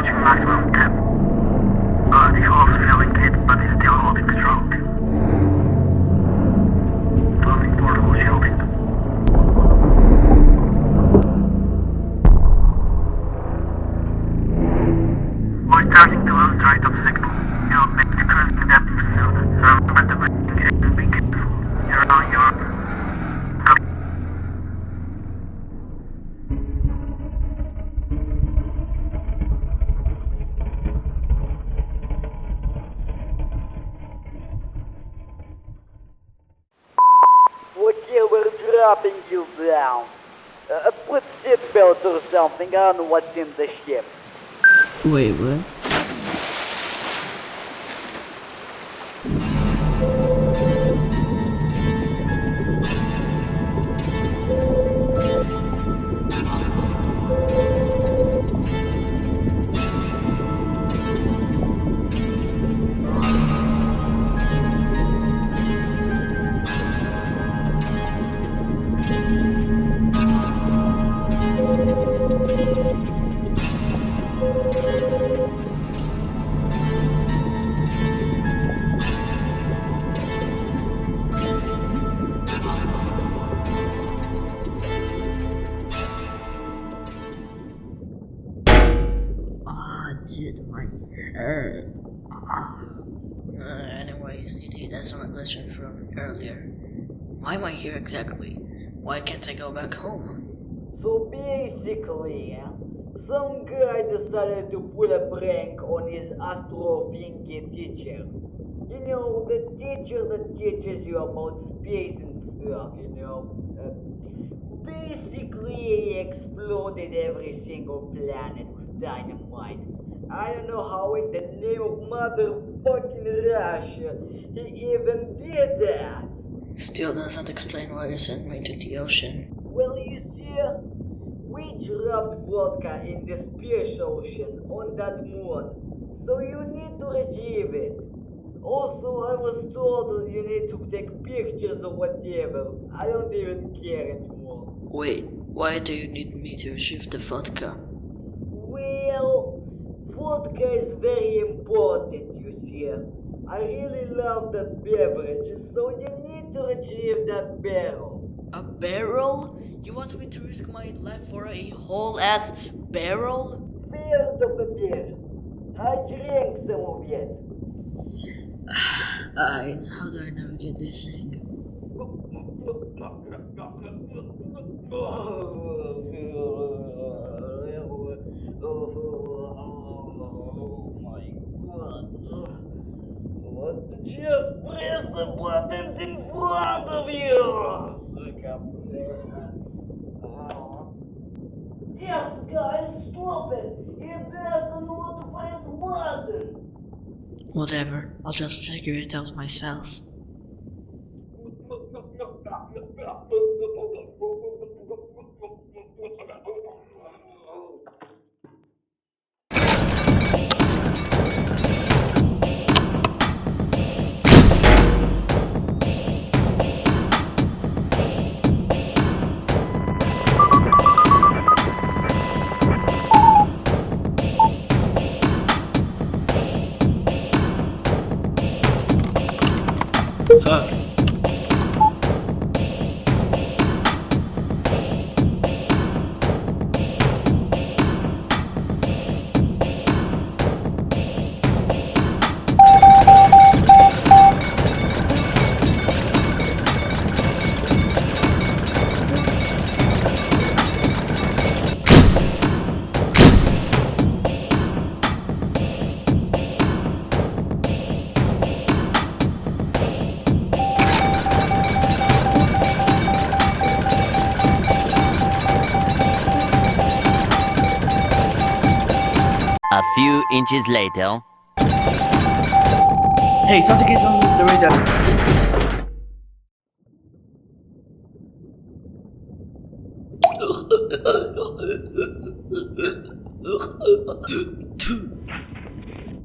approaching maximum depth. The hull's feeling it, but is still holding strong. Closing portable shielding. We're starting to lose rate of signal. You'll make the cruising depth soon. Remember the braking and be careful. You're on your... Okay, we're dropping you down. Put seatbelt or something. I don't know what's in the ship. Wait, what? Dude, my head. Anyways, you that's my question from earlier. Why am I here exactly? Why can't I go back home? So basically, some guy decided to pull a prank on his astrophysics teacher. You know, the teacher that teaches you about space and stuff, you know. Basically, he exploded every single planet with dynamite. I don't know how in the name of motherfucking Russia he even did that. Still doesn't explain why you sent me to the ocean. Well, you see, we dropped vodka in the space ocean on that moon, so you need to retrieve it. Also, I was told that you need to take pictures or whatever. I don't even care anymore. Wait, why do you need me to retrieve the vodka? Well, vodka is very important, you see. I really love that beverage, so you need to retrieve that barrel. A barrel? You want me to risk my life for a whole ass barrel? First of the beer. I drank some of it. How do I navigate this thing? Just press the buttons in front of you! Yes, guys, stop it! It doesn't want to press the button! Whatever, I'll just figure it out myself. Fuck. A few inches later. Hey, something is on the radar.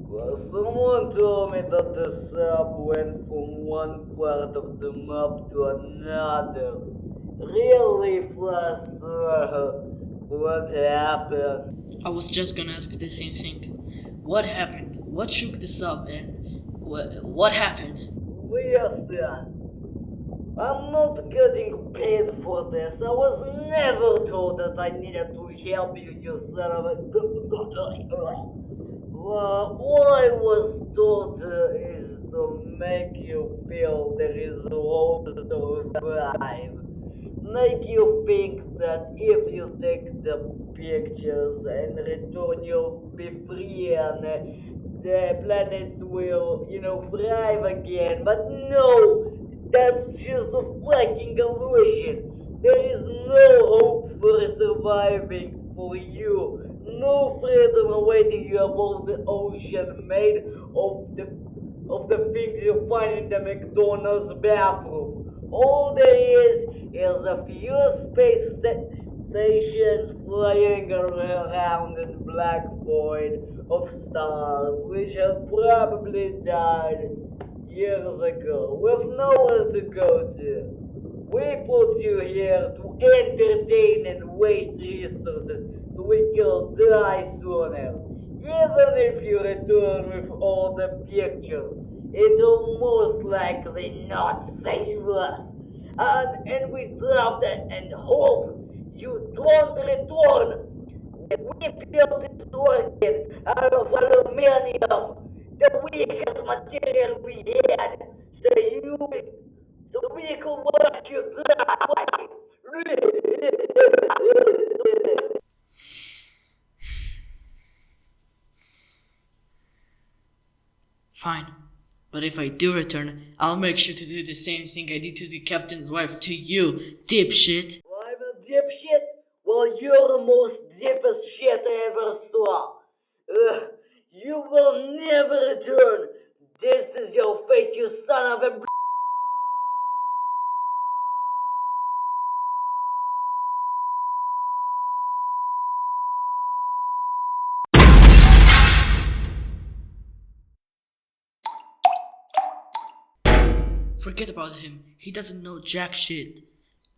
Well, someone told me that the sub went from one part of the map to another. Really fast. What happened? I was just gonna ask the same thing. What happened? What shook this up and what happened? Listen, I'm not getting paid for this. I was never told that I needed to help you, you son of a... All I was told is to make you feel there is hope to survive. Make you think that if you take the pictures and return, you'll be free and the planet will, thrive again. But no, that's just a fucking illusion. There is no hope for surviving for you. No freedom awaiting you above the ocean made of the things you find in the McDonald's bathroom. All there is a few space stations flying around in black void of stars which have probably died years ago with nowhere to go to. We put you here to entertain and waste resources so we can die sooner. Even if you return with all the pictures, it'll most likely not save us. And we trust and hope you don't return. We built this organ out of aluminium, the weakest material we had, so we could watch you die. Fine. But if I do return, I'll make sure to do the same thing I did to the captain's wife to you, dipshit. I'm a dipshit? Well, you're the most dipest shit I ever saw. You will never return. This is your fate, you son of a... Forget about him. He doesn't know jack shit.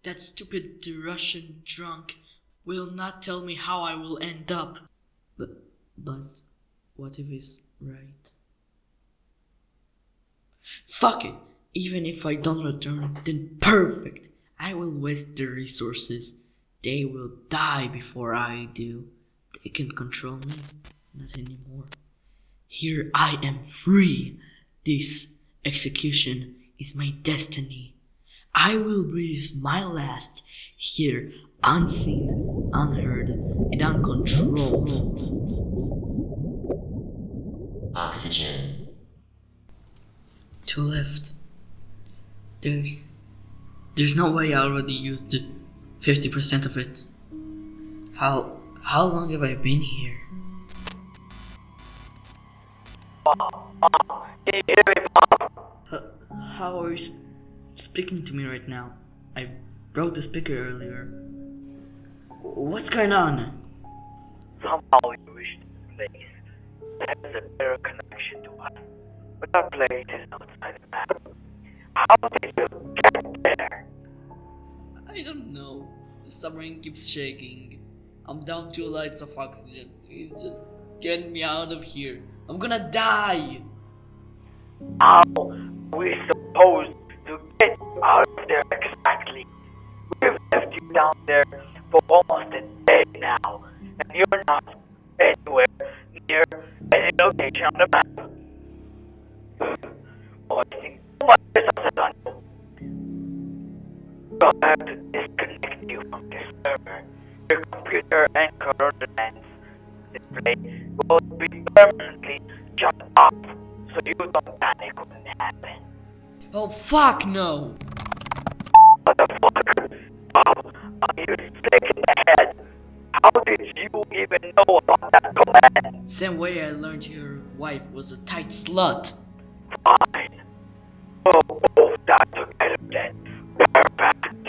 That stupid Russian drunk will not tell me how I will end up. But what if he's right? Fuck it. Even if I don't return, then perfect. I will waste the resources. They will die before I do. They can control me. Not anymore. Here I am free. This execution is my destiny. I will breathe my last here, unseen, unheard, and uncontrolled. Oxygen. 2 left. There's no way I already used 50% of it. How long have I been here? Can you hear me, Mom? How are you speaking to me right now? I broke the speaker earlier. What's going on? Somehow you reached this place. There's a better connection to us. But our place is outside the map. How did you get there? I don't know. The submarine keeps shaking. I'm down 2 lights of oxygen. Please just get me out of here. I'm gonna die. How are we supposed to get you out of there exactly? We've left you down there for almost a day now, and you're not anywhere near any location on the map. Wasting so much resources on you. We'll have to disconnect you from this server. Your computer and coordinates display will be permanently shut off, so you don't panic when it happens. Oh fuck no! Motherfucker! Are you sick in the head? How did you even know about that command? Same way I learned your wife was a tight slut. Fine. We'll both die together then. Perfect.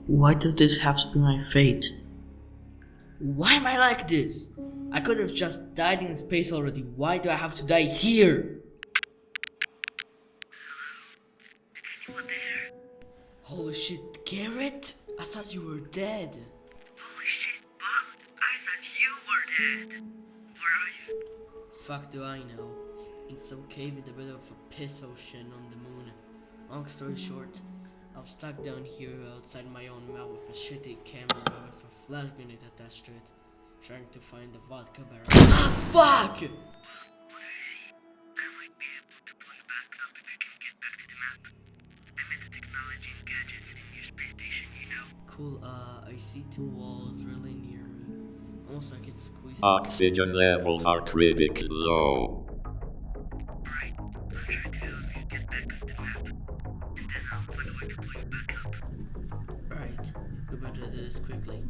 Why does this have to be my fate? Why am I like this? I could have just died in space already. Why do I have to die here? Holy shit, Garrett? I thought you were dead. Holy shit, Bob. I thought you were dead. Where are you? Fuck do I know. In some cave in the middle of a piss ocean on the moon. Long story short, I was stuck down here outside my own mouth with a shitty camera with a flash grenade attached to it, trying to find the vodka barrel. Fuck! I might be able to pull you back up if you can get back to the map. I'm in the technology and gadgets in your space station, you know. Cool, I see two walls really near me. Almost like it's squeezed. Oxygen levels are critically low. Alright, I'll try to help you get back up the map. And then I'll find a way to pull you back up. Alright, we better do this quickly.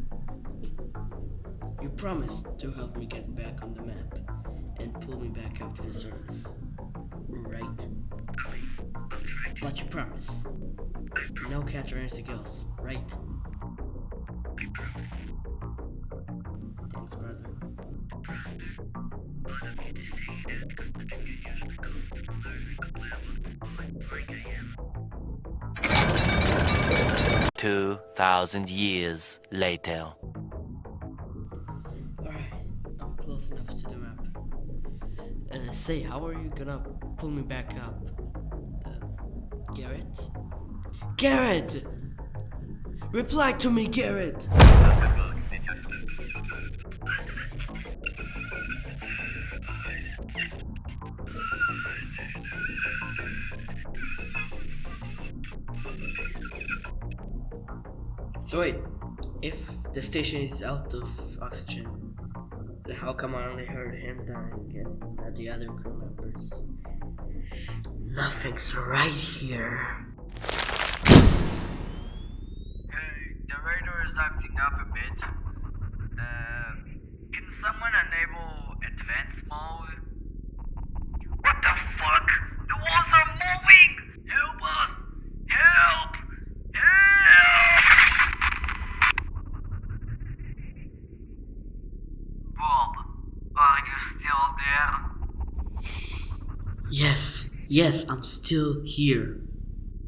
You promised to help me get back on the map and pull me back up to the surface. Right? But you promise. No catch or anything else, right? Thanks, brother. 2,000 years later. Alright, I'm close enough to the map. Say, how are you gonna pull me back up? Garrett? Garrett! Reply to me, Garrett! So wait, if the station is out of oxygen, then how come I only heard him dying and not the other crew members? Nothing's right here. Hey, the radar is acting up a bit. Can someone enable advanced mode? What the fuck? The walls are moving! Help us! Help! Help! Bob, are you still there? Yes, I'm still here.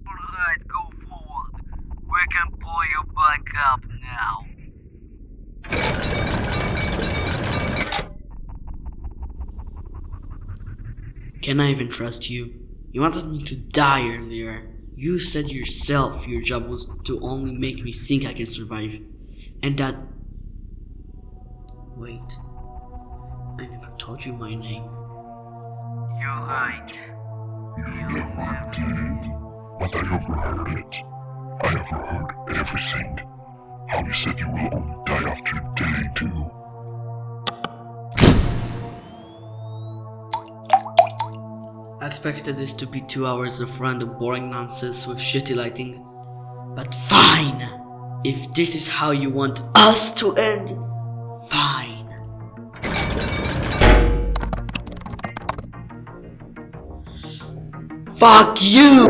Alright, go forward. We can pull you back up now. Can I even trust you? You wanted me to die earlier. You said yourself your job was to only make me think I can survive. And that... Wait. I never told you my name. You're right. You never did. But I overheard it. I overheard everything. How you said you will only die after day 2. I expected this to be 2 hours of random boring nonsense with shitty lighting. But fine! If this is how you want us to end, fine. Fuck you!